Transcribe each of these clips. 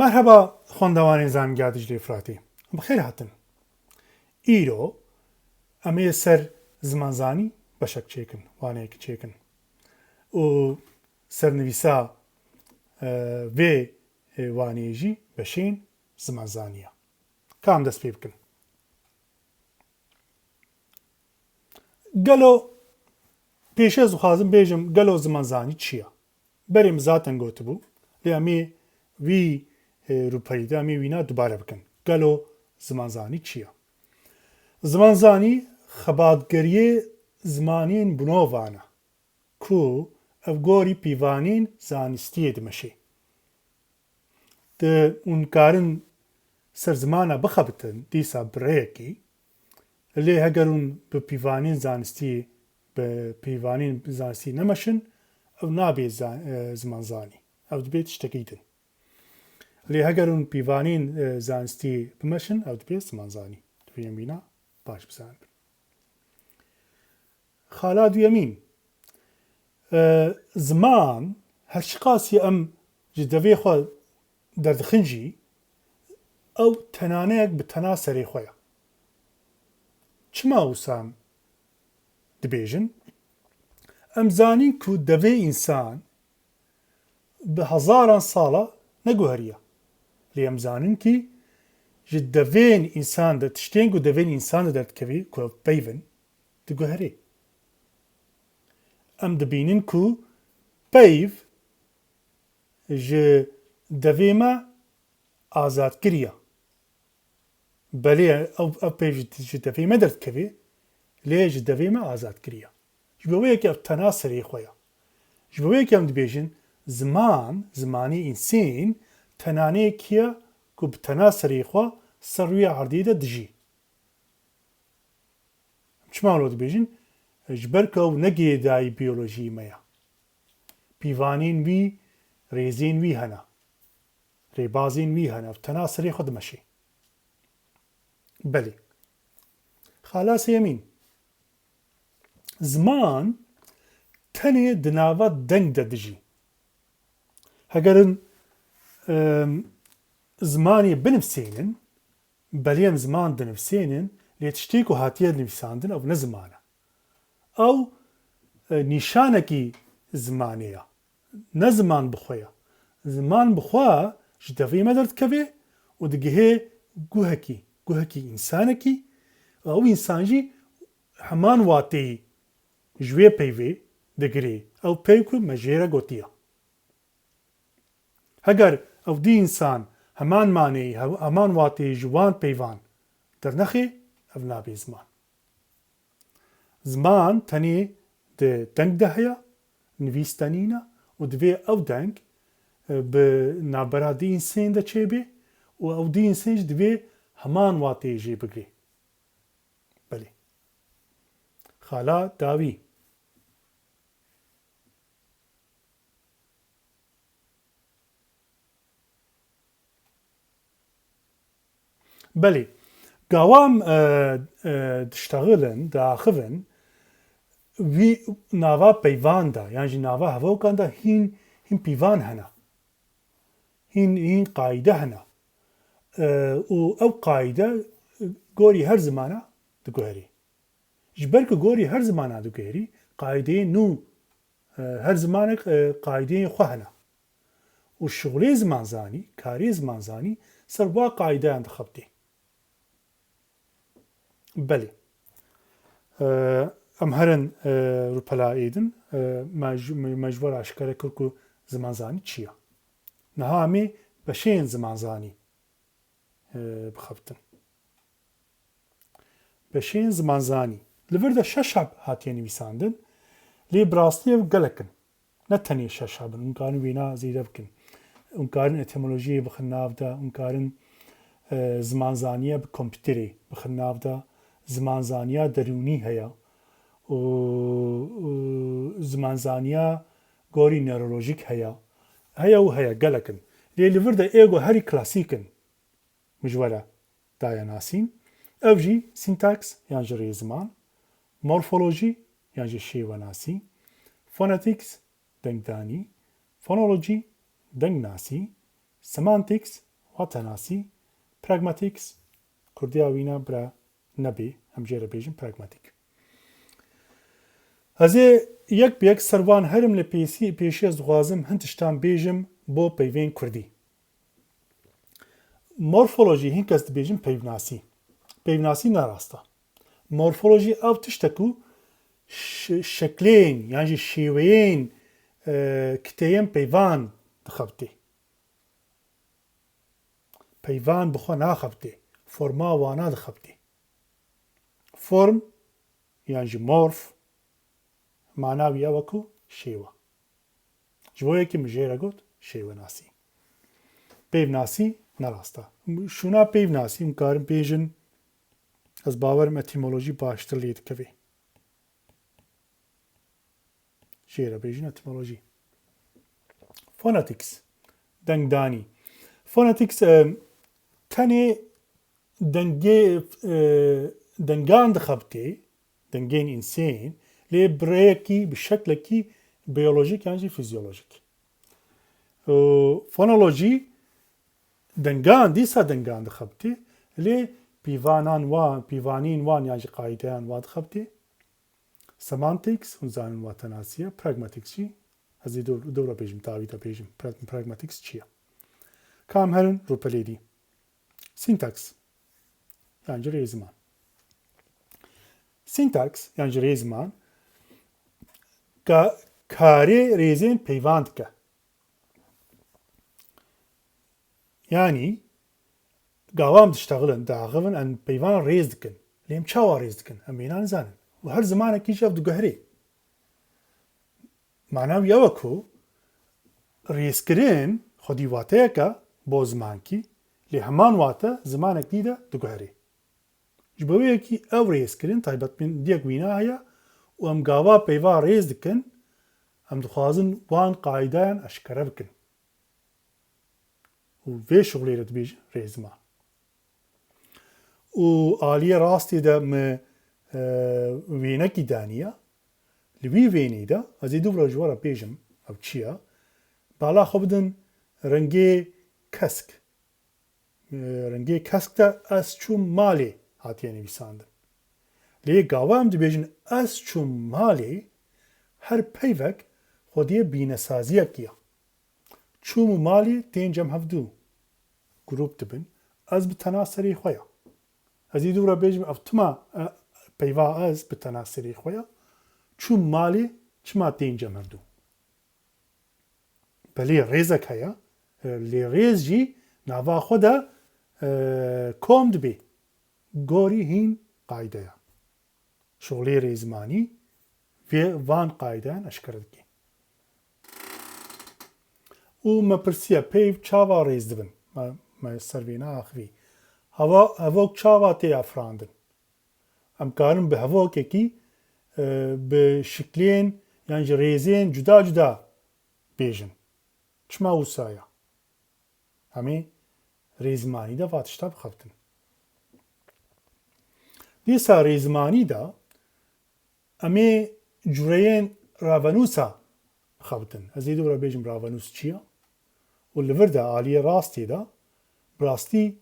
مرحبا خوندوانین زانگیا دجلی فراتی بخیر هاتن ایرو امی سر زمانزانی بشک چیکن وانه که چیکن و سرنویسا و وانیجی بشین زمانزانیه کام دست پی بکن گلو پیش از خوازم بیجم گلو زمانزانی چیه بریم زاتن گوتو بو لیامی وی روپایی دا می وینا دوباره بکن گلو زمانزانی چیه زمانزانی خباتگریه زمانین بنووانه کو افگوری پیوانین زانستیه دمشه ده اون کارن سر زمانه بخبتن دیسا بریکی اللي هقرون ببيفانين زانستي ببيفانين زانستي نمشن او نابي زمانزاني او دبيت اشتكيتن اللي هقرون بيفانين زانستي بمشن او دبيت زمانزاني دبيان بينا باش بزان خالاد يمين زمان هالشقاسي ام جدوي خو دردخنجي او تنانيك بتناسري خويا چما وسام دبيجن ام زاني كو دفي انسان بهزاران صالة نقوهريا لي ام زانين كي جد دفين انسان دا تشتين كو دفين انسان دا تكوي كو بيفن تقوهري ام دبينين كو بيف ج دفيما آزاد كريا بله او پیج جدوی ما درد کبی لی جدوی ما آزاد کریه جبویه که تناسری خویا جبویه که هم دبیجن زمانی انسان تنانه کیا که بتناسری خوا سروی عردی ده دجی چما لو دبیجن جبرکه و نگی دای بیولوژی میا پیوانین وی ریزین وی هنه ریبازین وی هنه تناسری خود مشی بله خلاص يمين زمان تني دناوات دنگ ددجي هقرن زماني بنفسينن بليم زمان دنفسينن ليتشتيكو هاتيه نفساندن او نزمانه او نشانكي زمانيه نزمان بخويا زمان بخوا جدفي مدرت كبي ودقيه قوهكي انسانكي او انسانجي همان واتي جوي بيوي دقري او بيوكو مجيرا قوتيا هقر او دي انسان همان ماني همان واتي جوان بيوان درنخي او نابي زمان تاني ده دنگ دهيا نويستانينا ودوي او دنگ بنابرا دي انسان ده چيبي و او دي انسانج دوي همان واتي جي بقري بلي خالا داوي بلي قوام تشتغلن داخفن وي نافا بيوان دا يعني نافا هفوكان دا هين بيوان هنا هين قايدة هنا او قاعده گوری هر زمانه دگوهری جبرك گوری هر زمانه دگوهری قاعده نو هر زمانه قاعده خوهنا و شغلی زمانزانی کاری زمانزانی سروا قاعده انتخبتی بله ام هرن روپلا ایدن مجبور اشکره کرکو زمانزانی چیه نها امی بشین زمانزانی بخبتن بشين زمانزاني لفردا ششاب هاتيني ويساندن لي براستي وقلكن نتني ششاب انكارن وينا زيدا بكن انكارن اتمولوجي بخنافدا انكارن زمانزانية بكمبيوتري بخنافدا زمانزانية دروني هيا و زمانزانية غوري نيرولوجيك هيا وهيا قلكن لي لفردا ايغو هاري كلاسيكن مجوله دايا ناسين او جي سينتاكس يعني جري زمان مورفولوجي يعني جي شي وناسي فوناتيكس دنگ داني فونولوجي دنگ ناسي semantics واتەناسی پراگماتیکس کوردیا وینە برا نەبێ ئەم جێرە بێژم پراگماتیک ئەزێ یەک بێک سەروان هەرم لە پێشێ دخوازم هەند تشتان بێژم بۆ پەیوێن کوردی مۆرفۆلۆژی هین کەس دبێژم پەیوناسی ناڕاستە مۆرفۆلۆژی ئەو تشتێک و شەکلێن یانجی شێوەیەن کتەیەن پەیوان دخەبتێ پەیوان بخۆ ناخەبتێ فۆرما وانا دخەبتێ فۆرم یانجی مۆرف ماناوی ئەوەکو شێوە ji bo yekî min jê re got şêwenasî pêvnasî nerast e şûna pêvnasî hûn karin bêjin ez bawerim etîmolojî baştir lê dikeve jê re bêjin etîmolojî phonetics dengdanî phonetics tenê dengan dixebitê dengên însên lê bireyekî bi şeklekî biyolojik yani fizyolojik. Fonolojî dengan dîsa dengan dixebitê lê pîvanîn wan yan ji qaydeyan wan dixebitê. Semantics hûn zanin watenasî ye, pragmatics jî ez ê dewra bêjim tavî de bêjim pragmatics çi ye. Kam herin rûpelêdî. Syntax yan ji rêziman. Syntax yan ji rêziman karê rêzên peyvan dike. Yani gavam dişteğilin, daxivin em peyvan rêz dikin. Lê em çawa rêz dikin? Em bêhna nizanin. û her zimanekî jî ev diguherê. Manav ew e ku rêzkirin xwedî wateyeke bo zimankî lê heman wate zimanekî de diguherê. Ji bo wê yekî ew rêzkirin taybetmendiyek wîna heye û em gava peyva rêz dikin em dixwazin wan qaydeyan eşkere bikin. û vê şuxlê re dibêjin rêziman. û aliyê rastî de me wênekî daniye li wî wênê de ez ê dewra ji we re bêjim ew çi ye bala xwe bidin rengê kesk. Rengê kesk de ez çûm malê hatiye nivîsandin. Lê gava em dibêjin ez çûm malê her peyvek xwediyê bînesaziyekî ye. Çûm û malê tên cem hevdû grûp dibin ez bi tena serê xwe ye. Ez ê dewra bêjim ev tima peyva ez bi tena serê xwe ye çûm malê çima tên cem hevdû. Belê rêzek heye lê rêz jî nava xwe de kom dibe. Gorî hîn qayde ye. Şuxlê rêzimanî vê van qaydeyan eşkere dike. û me pirsiye peyv çawa rêz dibin? Me servêna axivî. Hevok çawa tê afirandin? Em karin bi hevokekî bi şiklên yan ji rêzên cuda cuda bêjin. Çima wisa ye? Emê rêzimanî de va tişta bixebtin. Dîsa rêzimanî de em ê cureyên ravenûsa bixebitin. Ez ê dewra bêjim ravenûs çi ye? û li vir de aliyê rastî de bi rastî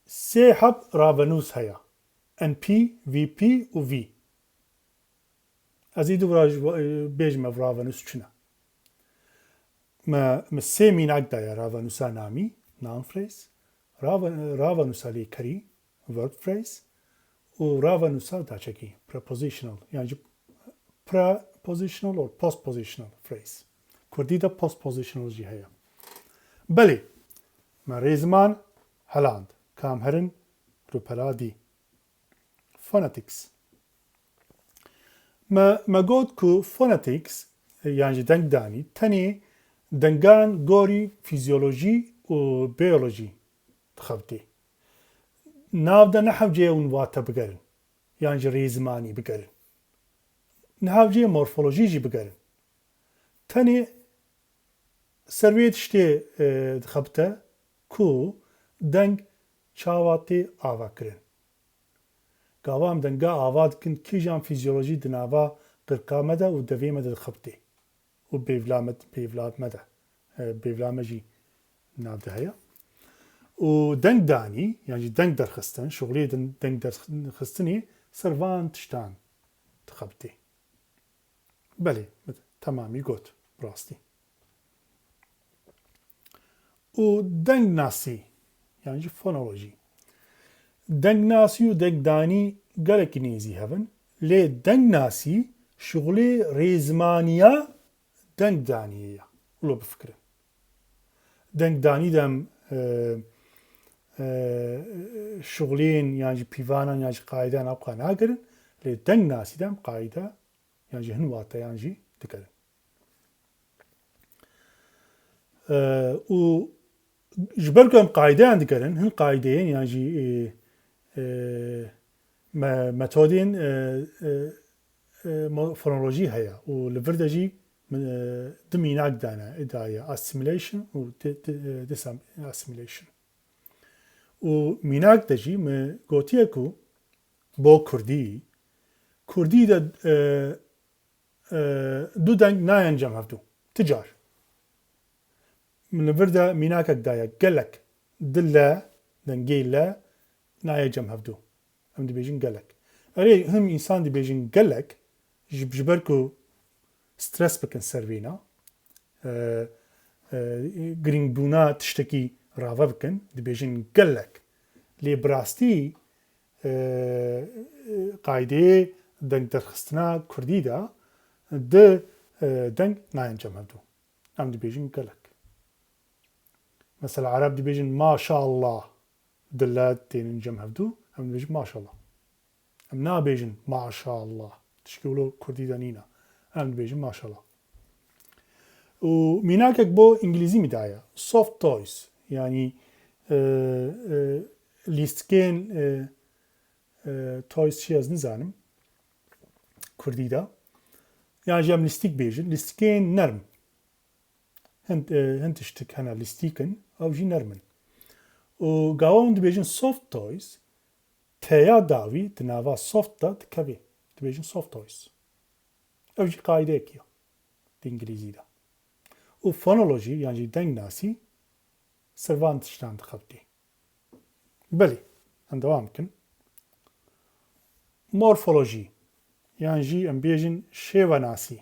sê heb ravenûs heye. NP, VP û V. Ez ê dewra bêjim ev ravenûs çi ne? Me sê mînak daye ravenûsa namî, noun phrase, ravenûsa lêkerî, verb phrase û ravenûsa daçekî, prepositional, yani prepositional or postpositional phrase. Kurdî de postpositional jî heye. Belê, me rêziman heland. Kam herin rûpela dî. Phonetics. Me got ku phonetics yani ji dengdanî tenê dengan gorî fizyolojî û biyolojî dixebitê. Nav de nehewceyê hûn wate bigerin yan ji rêzimanî bigerin. Nehewceyê morfolojî jî bigerin. Tenê ser wê tiştê dixebite ku deng çawa tê avakirin. Gava em denga ava dikin kîjan fizyolojî di nava qirqa me de û devê me de dixebitê. û bêvla me de. Bêvla me jî nav de heye. و دەنگ دانی یانجی دەنگ دەرخستن شغلی دەنگ دەرخستنی سەروان تشتان دخەبتێ بەێ تەمامی گوت ڕاستی و دەنگ ناسی یانجی فۆنۆلۆژی دەنگ ناسی و دەنگدانی گەلێکی نێزی هەبن لێ دەنگ ناسی شغلێ ڕێزمانیە دەنگدانیەیە وڵۆ بفکرن دەنگدانی دەم شغلین یانجی پیڤانان یانجی قاعدان ئەو قا ناگرن لێ دەنگ ناسی دەم قاعدە یانجی هەن واتە یانجی دەکەن و ji ber ku em qaideyan dikerin hin qaideyên yanjî metodên fonolojî heye û li vir de jî di mînak dane daye assimilation û disassimilation û mînak de jî me gotiye ku bo Kurdî Kurdî de du deng nayen cem hevdû ti car li vir de mînakek daye gelek di le dengê le naye cem hevdû em dibêjin gelek erê him însan dibêjin gelek ji ber ku stres bikin ser vîna girîngbûna tiştekî rave bikin dibêjin gelek lê bi rastî qaideyê deng derxistina Kurdî de di deng nayen cem hevdû em dibêjin gelek mesela Arab dibêjin maşallah di le tênin cem hevdû em dibêjin maşallah em nabêjin maşallah tişkî wilo Kurdî de nîne em dibêjin maşallah û mînakek bo îngilîzî mî daye soft toys yanî lîstikên toys çi ez nizanim Kurdî de yan jî em lîstik bêjin lîstikên nerm hin tiştik hene lîstîkin ew jî nerm in û gawa min dibêjin soft toys teya dawî di nava soft de dikeve dibêjin soft toys ew jî qaideyekî ye di îngilîzî de û fonolojî yan jî deng nasî servan tiştan dixebitê belê em dewam bikin morfolojî yan jî em bêjin şêwenasî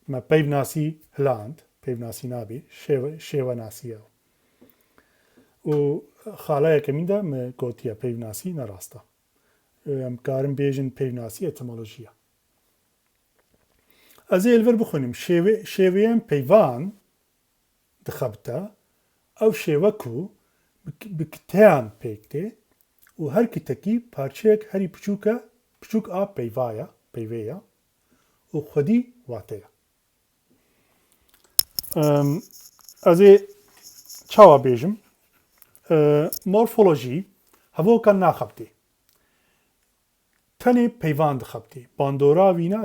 me peyvnasî hiland peyvnasî nabe şêwenasî ye û xalayeke min de me gotiye peyvnasî ne rast e em karin bêjin peyvnasî etimolojî ye ez ê li vir bixwînim şêweyên peyvan dixebite ew şêwe ku bi kiteyan pêk tê û her kitekî parçeyek herî piçûk a peyva ye peyvê ye û xwedî wate ye ez ê çawa bêjim morfolojî hevokan naxebitê tenê peyvan dixebitê bandora vîna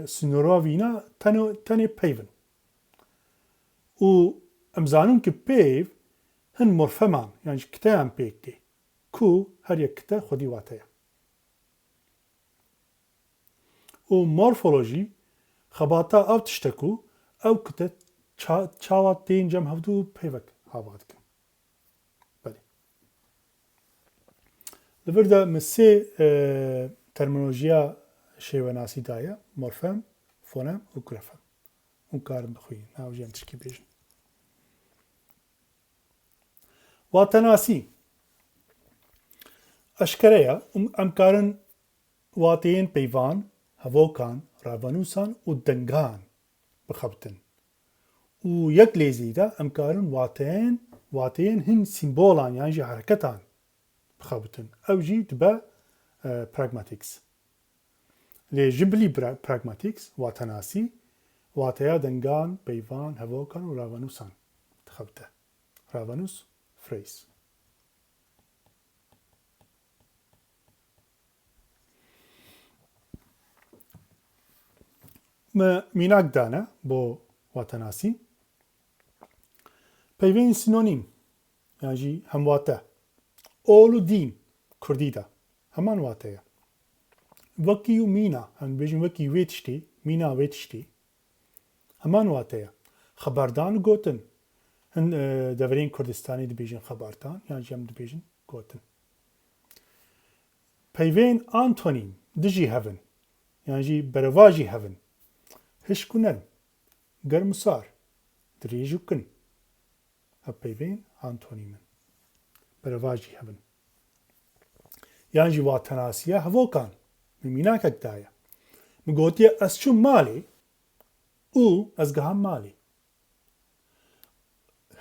sinora vîna tenê peyv in û em zanin ki peyv hin morfeman yan ji kiteyan pêk tê ku her yek kite xwedî wate ye û morfolojî xebata ev tişte ku ew kite çawa tên cem hevdû peyvek hava dikin belê li vir de min sê terminolojiya şêwenasî daye morfem fonem û grafem hûn karin bixwînin nav jî em tişkî bêjin watenasî eşkere ye em karin wateyên peyvan hevokan ravenûsan û dengan bixebitin û yek lêzî de em karin wateyên hin sîmbolan yan jî hereketan bixebitin ew jî dibe pragmatics lê ji bilî pragmatics watenasî wateya dengan peyvan hevokan û ravenûsan dixebite ravenûs phrase me mînak dane bo watenasî peyvên sinonîm yan jî hemwate ol û dîn Kurdî de heman wate ye wekî û mîna em dibêjin wekî wê tiştê mîna wê tiştê heman wate ye xeberdan û gotin هەن دەڤەرین کوردستانی دەبێژن خەبارتان یان ژەم دەبێژن گوتن پەیوێن ئانتۆنیم دژی هەڤن یانژی بەرەڤاژی هەڤن هشک و نەرم گەرم و سار درێژ و کن هەپەیوێن ئانتۆنیمن بەرەڤاژی هەڤن یانژی واتەناسیە هەڤۆکان میمیناکەکدایە مگوتیە ئەس چوم ماڵێ و ئەس گەهام ماڵێ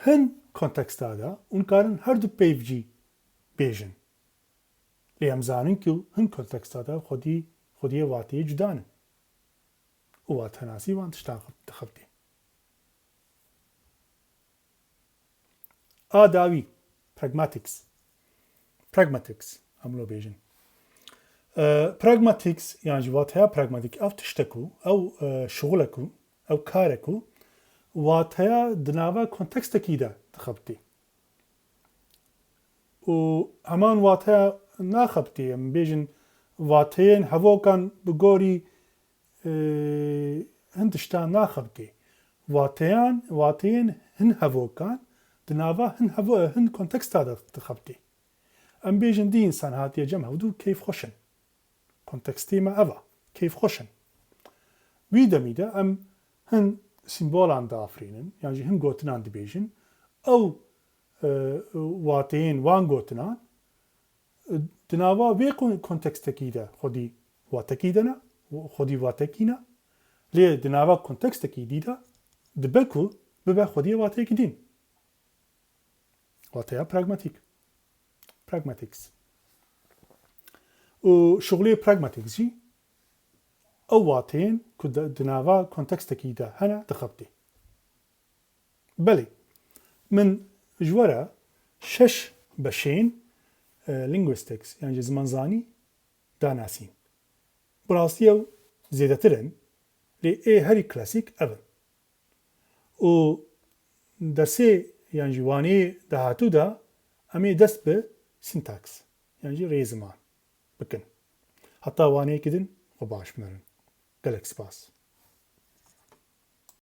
هەن کۆنتەکستادا ئونکارن هەردوو پێیڤجی بێژن لێ ئەمزانن کە هەن کۆنتەکستادا خودیە واتەیە جودانن و واتەناسی وان تشتان دەخەبتێ ئاداوی پراگماتیکس ئەملۆ بێژن پراگماتیکس یانژی واتەیە پراگماتیک ئەو تشتێک و ئەو شغلێک و ئەو کارێک و واتەیە دناڤە کۆنتەکستێکیدا دەخەبتێ و هەمان واتەیە ناخەبتێ ئەم بێژن واتەیەن هەڤۆکان بگۆری هەن تشتان ناخەبتێ واتەیەن هەن هەڤۆکان دناڤە هەن کۆنتەکستا دەخەبتێ ئەم بێژن دی ئینسان هاتیە جەم هەودوو کەیف خۆشن کۆنتەکستیمە ئەڤە کەیف خۆشن وی دەمیدە ئەم هەن سیمبۆلان دافرینن یانژی هەن گۆتنان دەبێژن ئەو واتەیەن وان گۆتنان دناوا وێ کۆنتەکستێکیدا خودی واتەکیدەنا خودی واتەکینە لێ دناوا کۆنتەکستێکی دیدا دبەک و ببە خودیە واتەیەکی دین واتەیە پراگماتیکس و شغلی پراگماتیکسجی ئەو واتەیەن کو دناوا کۆنتەکستێکیدا هەنە دەخەبتێ بەڵێ من ژوەرە شەش بەشێن linguistics یانجی زمانزانی داناسین بڕاستیە و زێدەترن لێ هەری کلاسیک ئەڤن و دەرسێ یانجی وانەیە داهاتوودا ئەمێ دەست بە سینتاکس یانجی ڕێزمان بکەن هەتا وانەیەکردن خۆ باش بنەرن گەلێک سپاس